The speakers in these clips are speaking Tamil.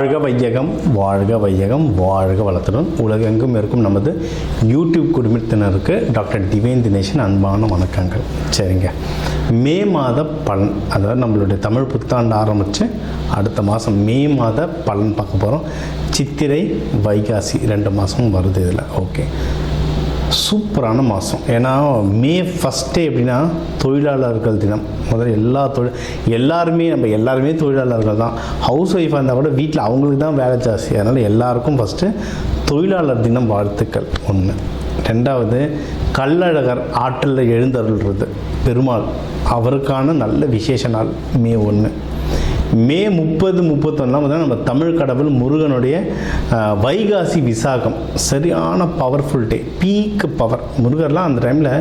வாழ்க வையகம் வாழ்க வளத்துடன் உலகெங்கும் இருக்கும் நமது யூடியூப் குடும்பத்தினருக்கு டாக்டர் டிவைன் தினேஷன் அன்பான வணக்கங்கள். சரிங்க, மே மாத பலன், அதாவது நம்மளுடைய தமிழ் புத்தாண்டு ஆரம்பித்து அடுத்த மாதம் மே மாத பலன் பார்க்க போகிறோம். சித்திரை வைகாசி 2 மாதமும் வருது இதில். ஓகே, சூப்பரான மாதம். ஏன்னா மே ஃபஸ்ட்டே எப்படின்னா தொழிலாளர்கள் தினம். முதல்ல எல்லாருமே தொழிலாளர்கள் தான். ஹவுஸ் ஒய்ஃபாக இருந்தால் கூட வீட்டில் அவங்களுக்கு தான் வேலை ஜாஸ்தி. அதனால் எல்லாருக்கும் ஃபஸ்ட்டு தொழிலாளர் தினம் வாழ்த்துக்கள் 1. 2வது கள்ளழகர் ஆற்றில் எழுந்தருள்றது பெருமாள், அவருக்கான நல்ல விசேஷ நாள் மே 1. மே 30, 31 நம்ம தமிழ் கடவுள் முருகனுடைய வைகாசி விசாகம், சரியான பவர்ஃபுல் டே, பீக் பவர். முருகர்லாம் அந்த டைமில்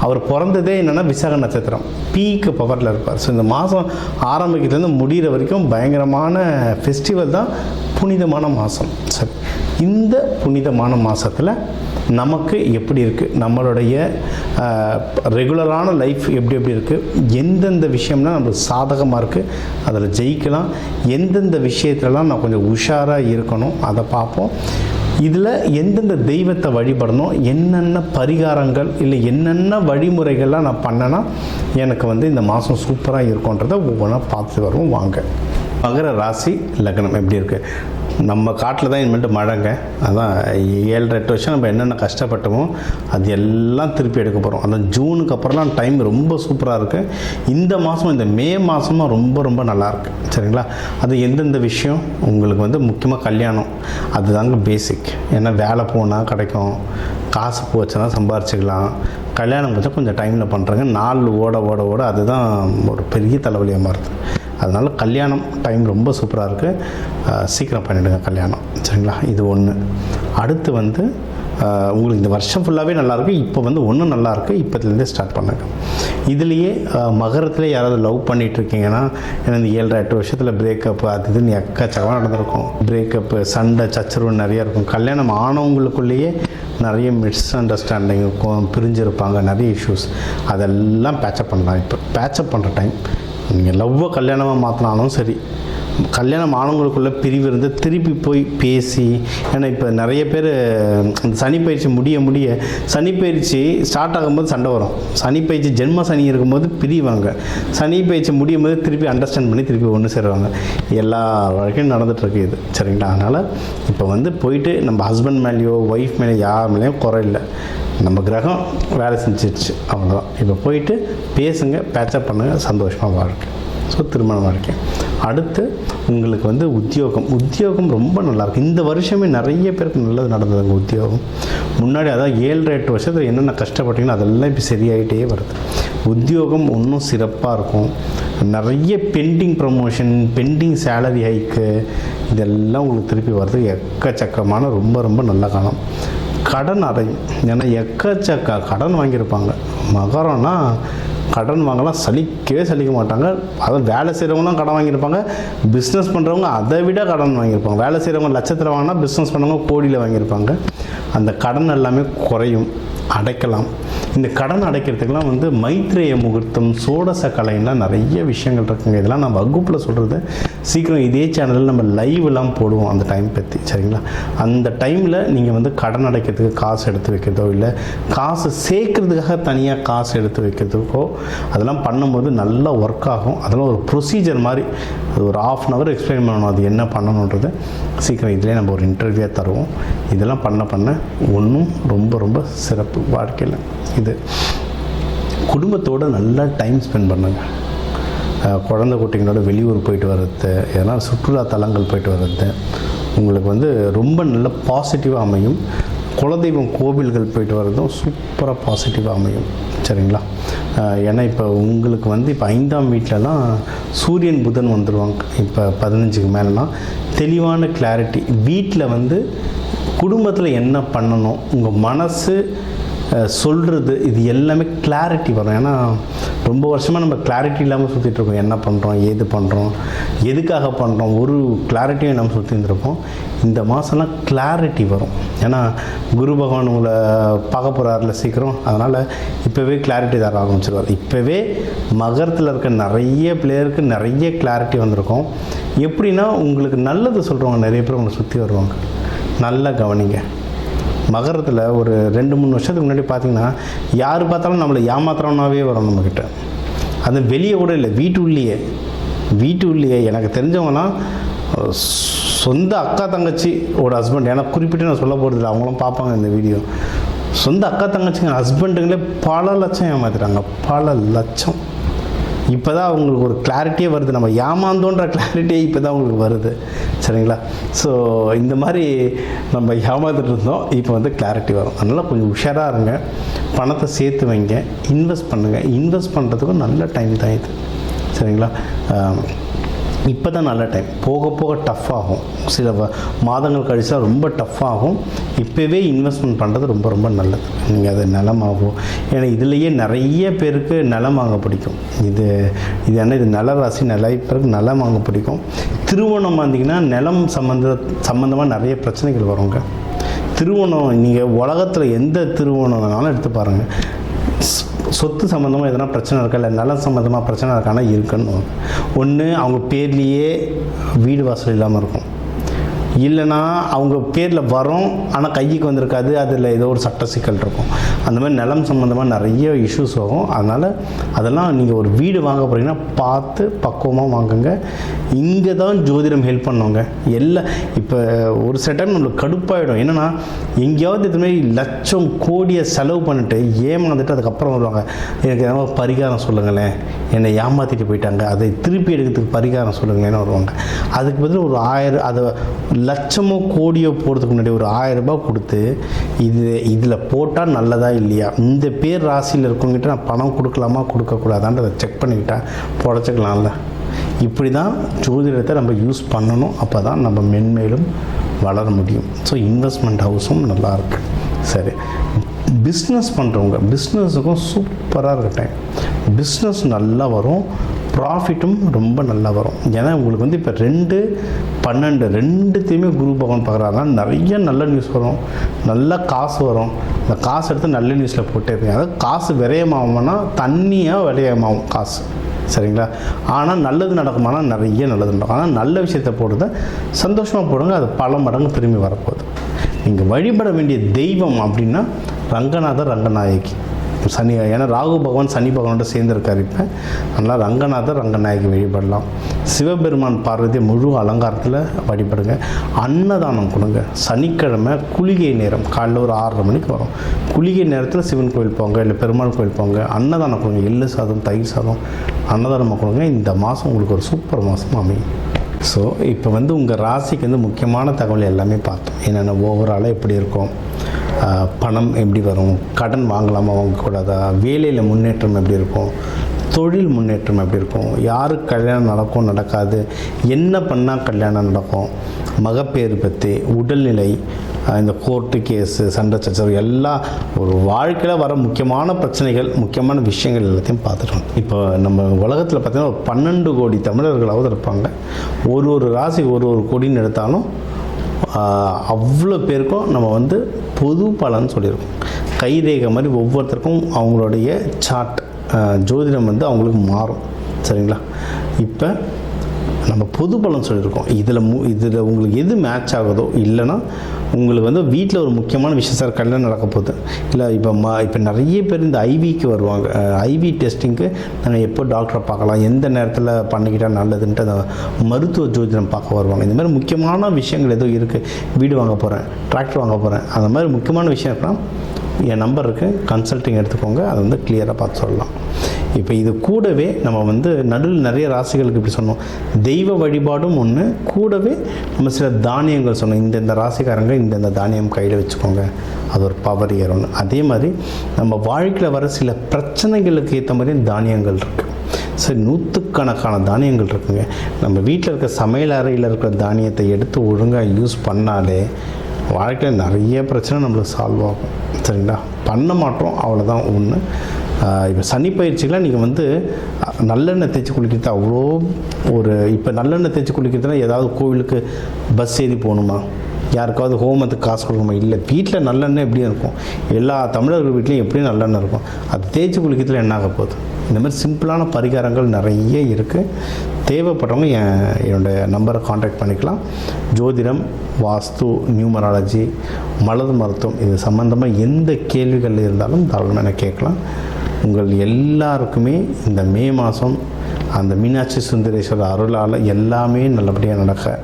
அவர் பிறந்ததே என்னென்னா விசாக நட்சத்திரம், பீக் பவரில் இருப்பார். ஸோ இந்த மாதம் ஆரம்பிக்கிறதுலேருந்து முடிகிற வரைக்கும் பயங்கரமான ஃபெஸ்டிவல் தான், புனிதமான மாதம். சரி, இந்த புனிதமான மாதத்தில் நமக்கு எப்படி இருக்குது, நம்மளுடைய ரெகுலரான லைஃப் எப்படி இருக்குது, எந்தெந்த விஷயம்னா நம்மளுக்கு சாதகமாக இருக்குது, அதில் ஜெயிக்கலாம், எந்தெந்த விஷயத்துலலாம் நான் கொஞ்சம் உஷாராக இருக்கணும் அதை பார்ப்போம். இதில் எந்தெந்த தெய்வத்தை வழிபடணும், என்னென்ன பரிகாரங்கள் இல்லை என்னென்ன வழிமுறைகள்லாம் நான் பண்ணேன்னா எனக்கு இந்த மாதம் சூப்பராக இருக்கும்ன்றதை ஒவ்வொன்றா பார்த்து வருவோம். வாங்க. மகர ராசி லக்னம் எப்படி இருக்குது? நம்ம காட்டில் தான் இனிமேட்டு மழைங்க. அதான் 7-8 வருஷம் நம்ம என்னென்ன கஷ்டப்பட்டோமோ அது எல்லாம் திருப்பி எடுக்க போகிறோம். அந்த ஜூனுக்கு அப்புறம்லாம் டைம் ரொம்ப சூப்பராக இருக்குது. இந்த மாதம், இந்த மே மாதமாக ரொம்ப நல்லாயிருக்கு. சரிங்களா? அது எந்தெந்த விஷயம் உங்களுக்கு முக்கியமாக கல்யாணம், அதுதாங்க பேசிக். ஏன்னா வேலை போனால் கிடைக்கும், காசு போச்சுன்னா சம்பாரிச்சிக்கலாம். கல்யாணம் வச்சா கொஞ்சம் டைமில் பண்ணுறாங்க, நாள் ஓட அதுதான் ஒரு பெரிய தலைவலியாக மாறுது. அதனால் கல்யாணம் டைம் ரொம்ப சூப்பராக இருக்குது, சீக்கிரம் பண்ணிவிடுங்க கல்யாணம். சரிங்களா? இது 1. அடுத்து உங்களுக்கு இந்த வருஷம் ஃபுல்லாகவே நல்லாயிருக்கு. இப்போ ஒன்றும் நல்லாயிருக்கு, இப்போத்துலேருந்தே ஸ்டார்ட் பண்ணுங்க. இதுலேயே மகரத்தில் யாராவது லவ் பண்ணிகிட்ருக்கீங்கன்னா, ஏன்னா இந்த 7-8 வருஷத்தில் பிரேக்கப் அது இதுன்னு எக்கச்சக்கமாக நடந்திருக்கும். பிரேக்கப்பு, சண்டை, சச்சரவு நிறையா இருக்கும். கல்யாணம் ஆனவங்களுக்குள்ளேயே நிறைய மிஸ் அண்டர்ஸ்டாண்டிங் இருக்கும், பிரிஞ்சிருப்பாங்க, நிறைய இஷ்யூஸ். அதெல்லாம் பேச்சப் பண்ணலாம். இப்போ பேச்சப் பண்ணுற டைம். நீங்கள் லவ்வை கல்யாணமாக மாற்றினாலும் சரி, கல்யாணம் ஆனவங்களுக்குள்ள பிரிவு இருந்து திருப்பி போய் பேசி, ஏன்னா இப்போ நிறைய பேர் அந்த சனிப்பயிற்சி முடிய சனிப்பயிற்சி ஸ்டார்ட் ஆகும்போது சண்டை வரும். சனிப்பயிற்சி ஜென்ம சனி இருக்கும்போது பிரிவாங்க, சனிப்பயிற்சி முடியும் போது திருப்பி அண்டர்ஸ்டாண்ட் பண்ணி திருப்பி ஒன்று சேருவாங்க. எல்லா வழக்கையும் நடந்துகிட்ருக்கு இது. சரிங்களா? அதனால் இப்போ போயிட்டு நம்ம ஹஸ்பண்ட் மேலேயோ ஒய்ஃப் மேலே யார் மேலேயும் குறை இல்லை, நம்ம கிரகம் வேலை செஞ்சிடுச்சு, அவ்வளோதான். இப்போ போயிட்டு பேசுங்க, பேச்சப் பண்ணுங்கள், சந்தோஷமாக வாழ்க்கை. ஸோ திருமண வாழ்க்கை. அடுத்து உங்களுக்கு உத்தியோகம் ரொம்ப நல்லாயிருக்கு. இந்த வருஷமே நிறைய பேருக்கு நல்லது நடந்ததுங்க உத்தியோகம். முன்னாடி அதான் 7-8 வருஷத்தில் என்னென்ன கஷ்டப்பட்டீங்கன்னா அதெல்லாம் இப்போ சரியாயிட்டே வருது. உத்தியோகம் இன்னும் சிறப்பாக இருக்கும். நிறைய பெண்டிங் ப்ரமோஷன், பெண்டிங் சேலரி ஹைக்கு, இதெல்லாம் உங்களுக்கு திருப்பி வருது. எக்கச்சக்கமான ரொம்ப நல்ல காலம். கடன் அடையும். ஏன்னா எக்கச்சக்க கடன் வாங்கியிருப்பாங்க. மகரம்னா கடன் வாங்கலாம் சலிக்க மாட்டாங்க. அதாவது வேலை செய்கிறவங்களாம் கடன் வாங்கியிருப்பாங்க, பிஸ்னஸ் பண்ணுறவங்க அதை விட கடன் வாங்கியிருப்பாங்க. வேலை செய்கிறவங்க லட்சத்தில் வாங்கினா பிஸ்னஸ் பண்ணுறவங்க கோடியில் வாங்கியிருப்பாங்க. அந்த கடன் எல்லாமே குறையும், அடைக்கலாம். இந்த கடன் அடைக்கிறதுக்கெலாம் மைத்ரேய முகூர்த்தம், சோடச கலைலாம் நிறைய விஷயங்கள் இருக்குங்க. இதெல்லாம் நம்ம வகுப்பில் சொல்கிறது. சீக்கிரம் இதே சேனலில் நம்ம லைவ்லாம் போடுவோம் அந்த டைம் பற்றி. சரிங்களா? அந்த டைமில் நீங்கள் கடன் அடைக்கிறதுக்கு காசு எடுத்து வைக்கிறதோ, இல்லை காசு சேர்க்கறதுக்காக தனியாக காசு எடுத்து வைக்கிறதுக்கோ, அதெல்லாம் பண்ணும்போது நல்லா ஒர்க் ஆகும். அதெல்லாம் ஒரு ப்ரொசீஜர் மாதிரி, அது ஒரு 1/2 hour எக்ஸ்பிளைன் பண்ணணும், அது என்ன பண்ணணுன்றது. சீக்கிரம் இதிலே நம்ம ஒரு இன்டர்வியூவாக தருவோம். இதெல்லாம் பண்ண ஒன்றும் ரொம்ப சிறப்பு வாழ்க்கையில். இது குடும்பத்தோடு நல்லா டைம் ஸ்பெண்ட் பண்ணுங்க. குழந்தை குட்டிங்களோட வெளியூர் போயிட்டு வர்றது, எதனா சுற்றுலா தலங்கள் போயிட்டு வர்றது உங்களுக்கு ரொம்ப நல்ல பாசிட்டிவாக அமையும். குலதெய்வம் கோவில்கள் போயிட்டு வர்றதும் சூப்பராக பாசிட்டிவாக அமையும். சரிங்களா? ஏன்னா இப்போ உங்களுக்கு இப்போ 5ஆம் வீட்டிலலாம் சூரியன் புதன் வந்துடுவாங்க. இப்போ 15க்கு மேலேனா தெளிவான கிளாரிட்டி. வீட்டில் குடும்பத்தில் என்ன பண்ணணும், உங்கள் மனசு சொல்கிறது, இது எல்லாமே கிளாரிட்டி வரும். ஏன்னா ரொம்ப வருஷமாக நம்ம கிளாரிட்டி இல்லாமல் சுற்றிட்டுருக்கோம். என்ன பண்ணுறோம், ஏது பண்ணுறோம், எதுக்காக பண்ணுறோம், ஒரு கிளாரிட்டியும் நம்ம சுற்றிருந்துருப்போம். இந்த மாதம்லாம் கிளாரிட்டி வரும். ஏன்னா குரு பகவான் உங்களை பார்க்க போகிறாருல சீக்கிரம். அதனால் இப்போவே கிளாரிட்டி தர ஆரம்பிச்சிருவார். இப்போவே மகரத்தில் இருக்க நிறைய பிளேயருக்கு நிறைய கிளாரிட்டி வந்திருக்கும். எப்படின்னா உங்களுக்கு நல்லது சொல்கிறவங்க நிறைய பேர் உங்களை சுற்றி வருவாங்க. நல்லா கவனிங்க. மகரத்தில் ஒரு 2-3 வருஷத்துக்கு முன்னாடி பார்த்திங்கன்னா யார் பார்த்தாலும் நம்மளை ஏமாத்துறோன்னாவே வரும் நம்மக்கிட்ட. அது வெளியே கூட இல்லை, வீட்டுள்ளேயே எனக்கு தெரிஞ்சவங்களாம் சொந்த அக்கா தங்கச்சியோட ஹஸ்பண்ட், எனக்கு குறிப்பிட்டு நான் சொல்ல போகிறதில்ல, அவங்களும் பார்ப்பாங்க இந்த வீடியோ. சொந்த அக்கா தங்கச்சிங்க ஹஸ்பண்டுங்களே பல லட்சம் ஏமாத்துறாங்க, பல லட்சம். இப்போ தான் அவங்களுக்கு ஒரு கிளாரிட்டியே வருது, நம்ம ஏமாந்தோன்ற கிளாரிட்டியே இப்போ தான் அவங்களுக்கு வருது. சரிங்களா? ஸோ இந்த மாதிரி நம்ம ஏமாந்துட்டு இருந்தோம், இப்போ வந்து கிளாரிட்டி வரும். அதனால் கொஞ்சம் உஷாராக இருங்க, பணத்தை சேர்த்து வைங்க, இன்வெஸ்ட் பண்ணுங்கள். இன்வெஸ்ட் பண்ணுறதுக்கும் நல்ல டைம் தான் இது. சரிங்களா? இப்போ தான் நல்ல டைம். போக போக டஃப் ஆகும், சில மாதங்கள் கழிச்சா ரொம்ப டஃப் ஆகும். இப்போவே இன்வெஸ்ட்மெண்ட் பண்ணுறது ரொம்ப ரொம்ப நல்லது. நீங்கள் அது நிலமாகும். ஏன்னா இதுலேயே நிறைய பேருக்கு நிலம் வாங்க பிடிக்கும். இது என்ன, இது நில ராசி, நிறைய பேருக்கு நிலம் வாங்க பிடிக்கும். திருவோணம் வந்தீங்கன்னா நிலம் சம்மந்தமாக நிறைய பிரச்சனைகள் வருங்க. திருவோணம் நீங்கள் உலகத்தில் எந்த திருவோணம் வேணாலும் எடுத்து பாருங்கள், சொத்து சம்மந்தமாக எதனா பிரச்சனை இருக்கா, இல்லை நலம் சம்மந்தமாக பிரச்சனை இருக்கானா இருக்குன்னு. ஒன்று அவங்க பேர்லேயே வீடு வாசல் இல்லாமல் இருக்கும், இல்லைனா அவங்க பேரில் வரும் ஆனால் கைக்கு வந்திருக்காது, அதில் ஏதோ ஒரு சட்ட சிக்கல் இருக்கும். அந்த மாதிரி நிலம் சம்மந்தமாக நிறைய இஷ்யூஸ் ஆகும். அதெல்லாம் நீங்கள் ஒரு வீடு வாங்க போகிறீங்கன்னா பார்த்து பக்குவமாக வாங்குங்க. இங்கே தான் ஜோதிடம் ஹெல்ப் பண்ணுவாங்க. இப்போ ஒரு சில டைம் நம்மளுக்கு கடுப்பாயிடும். என்னென்னா எங்கேயாவது இது மாதிரி லட்சம் கோடியை செலவு பண்ணிட்டு ஏமாந்துட்டு அதுக்கப்புறம் வருவாங்க, எனக்கு ஏதாவது பரிகாரம் சொல்லுங்களேன், என்னை ஏமாற்றிட்டு போயிட்டாங்க, அதை திருப்பி எடுக்கிறதுக்கு பரிகாரம் சொல்லுங்களேன்னு வருவாங்க. அதுக்கு பதில் ஒரு 1000, அதை லட்சமோ கோடியோ போகிறதுக்கு முன்னாடி ஒரு 1000 ரூபாய் கொடுத்து இதில் போட்டால் நல்லதா இல்லையா, இந்த பேர் ராசியில் இருக்கவங்ககிட்ட நான் பணம் கொடுக்கலாமா கொடுக்கக்கூடாதான்னு அதை செக் பண்ணிக்கிட்டா புடச்சிக்கலாம்ல. இப்படி தான் ஜோதிடத்தை நம்ம யூஸ் பண்ணணும். அப்போ தான் நம்ம மென்மேலும் வளர முடியும். ஸோ இன்வெஸ்ட்மெண்ட் ஹவுஸும் நல்லாயிருக்கு. சரி, பிஸ்னஸ் பண்ணுறவங்க பிஸ்னஸுக்கும் சூப்பராக இருக்க டைம். பிஸ்னஸ் நல்லா வரும், ப்ராஃபிட்டும் ரொம்ப நல்லா வரும். ஏன்னா உங்களுக்கு வந்து இப்போ 2-12 ரெண்டுத்தையுமே குரு பகவான் பார்க்குறாருனா நிறைய நல்ல நியூஸ் வரும், நல்ல காசு வரும். அந்த காசு எடுத்து நல்ல நியூஸில் போட்டே இருப்பீங்க. அதாவது காசு விரயமாகும்னா தண்ணியாக விரயமாகும் காசு. சரிங்களா? ஆனால் நல்லது நடக்குமானா நிறைய நல்லது நடக்கும். ஆனால் நல்ல விஷயத்தை போடுறத சந்தோஷமாக போடுங்க, அது பல மடங்கு திரும்பி வரப்போகுது. நீங்கள் வழிபட வேண்டிய தெய்வம் அப்படின்னா ரங்கநாதர், ரங்கநாயகி, சனி. ஏன்னா ராகு பகவான் சனி பகவானோட சேர்ந்துருக்காரு இப்போ. அதனால் ரங்கநாதர், ரங்கநாயகி வழிபடலாம். சிவபெருமான் பார்வதி முழு அலங்காரத்தில் வழிபடுங்க. அன்னதானம் கொடுங்க. சனிக்கிழமை குளிகை நேரம் காலையில் ஒரு 6:30 மணிக்கு வரும். குளிகை நேரத்தில் சிவன் கோயில் போங்க, இல்லை பெருமாள் கோயில் போங்க, அன்னதானம் கொடுங்க. எள்ளு சாதம், தயிர் சாதம் அன்னதானமாக கொடுங்க. இந்த மாதம் உங்களுக்கு ஒரு சூப்பர் மாதமாக அமையும். ஸோ இப்போ வந்து உங்கள் ராசிக்கு வந்து முக்கியமான தகவல் எல்லாமே பார்த்தோம். என்னென்ன ஓவராலாக எப்படி இருக்கும், பணம் எப்படி வரும், கடன் வாங்கலாமா வாங்கக்கூடாதா, வேலையில் முன்னேற்றம் எப்படி இருக்கும், தொழில் முன்னேற்றம் எப்படி இருக்கும், யாருக்கு கல்யாணம் நடக்கும் நடக்காது, என்ன பண்ணால் கல்யாணம் நடக்கும், மகப்பேறு பற்றி, உடல்நிலை, இந்த கோர்ட்டு கேஸு, சண்டை சச்சரவு, எல்லாம் ஒரு வாழ்க்கையில் வர முக்கியமான பிரச்சனைகள், முக்கியமான விஷயங்கள் எல்லாத்தையும் பார்த்துட்டோம். இப்போ நம்ம உலகத்தில் பார்த்திங்கன்னா ஒரு 12 கோடி தமிழர்களாவது இருப்பாங்க. ஒரு ராசி ஒரு கோடின்னு எடுத்தாலும் அவ்வளோ பேருக்கும் நம்ம வந்து பொது பலன் சொல்லியிருக்கோம். கைரேகை மாதிரி ஒவ்வொருத்தருக்கும் அவங்களுடைய சார்ட், ஜோதிடம் வந்து அவங்களுக்கு மாறும். சரிங்களா? இப்போ நம்ம பொது பலன் சொல்லியிருக்கோம். இதில் உங்களுக்கு எது மேட்ச் ஆகுதோ, இல்லைன்னா உங்களுக்கு வந்து வீட்டில் ஒரு முக்கியமான விஷயம், சார் கல்யாணம் நடக்க போகுது, இல்லை இப்போ நிறைய பேர் இந்த ஐவிக்கு வருவாங்க. ஐவி டெஸ்டிங்க்கு நாங்கள் எப்போ டாக்டரை பார்க்கலாம், எந்த நேரத்தில் பண்ணிக்கிட்டால் நல்லதுன்ட்டு அந்த மருத்துவ ஜோதிடம் பார்க்க வருவாங்க. இந்த மாதிரி முக்கியமான விஷயங்கள் ஏதோ இருக்குது, வீடு வாங்க போகிறேன், டிராக்டர் வாங்க போகிறேன், அந்த மாதிரி முக்கியமான விஷயம் இருக்கலாம், என் நம்பர் இருக்குது, கன்சல்ட்டிங் எடுத்துக்கோங்க, அதை வந்து கிளியராக பார்த்து சொல்லலாம். இப்போ இது கூடவே நம்ம வந்து நடுவில் நிறைய ராசிகளுக்கு இப்படி சொன்னோம், தெய்வ வழிபாடும் ஒன்று, கூடவே நம்ம சில தானியங்கள் சொன்னோம். இந்த ராசிக்காரங்க இந்த தானியம் கையில் வச்சுக்கோங்க, அது ஒரு பவர் ஏறும்னு. அதே மாதிரி நம்ம வாழ்க்கையில் வர சில பிரச்சனைகளுக்கு ஏற்ற மாதிரி தானியங்கள் இருக்குது. சரி, 100கணக்கான தானியங்கள் இருக்குங்க. நம்ம வீட்டில் இருக்க சமையல் அறையில் இருக்கிற தானியத்தை எடுத்து ஒழுங்காக யூஸ் பண்ணாலே வாழ்க்கையில் நிறைய பிரச்சனை நம்மளுக்கு சால்வ் ஆகும். சரிங்களா? பண்ண மாட்டோம், அவ்வளோதான் ஒன்று. இப்போ சனி பயிற்சிகளாக நீங்கள் வந்து நல்லெண்ணெய் தேய்ச்சி குளிக்கிறது அவ்வளோ இப்போ நல்லெண்ணெய் தேய்ச்சி குளிக்கிறதுனா ஏதாவது கோவிலுக்கு பஸ் ஏறி போகணுமா, யாருக்காவது ஹோமத்துக்கு காசு கொடுக்கணுமா? இல்லை, வீட்டில் நல்லெண்ணெய் எப்படியும் இருக்கும். எல்லா தமிழர்கள் வீட்லேயும் எப்படியும் நல்லெண்ணெய் இருக்கும். அது தேய்ச்சி குளிக்கிறதுல என்ன ஆக போகுது? இந்த மாதிரி சிம்பிளான பரிகாரங்கள் நிறைய இருக்குது. தேவைப்படுறவங்க என்னுடைய நம்பரை காண்டாக்ட் பண்ணிக்கலாம். ஜோதிடம், வாஸ்து, நியூமராலஜி, மலர் மருத்துவம் இது சம்மந்தமாக எந்த கேள்விகள் இருந்தாலும் தாராளமாக எனக்கு கேட்கலாம். உங்கள் எல்லாருக்குமே இந்த மே மாதம் அந்த மீனாட்சி சுந்தரேஸ்வரர் அருளால் எல்லாமே நல்லபடியாக நடக்க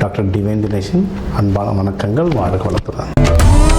டாக்டர் டிவைன் தினேஷன் அன்பான வணக்கங்கள். வாழ்க வளத்துடன்.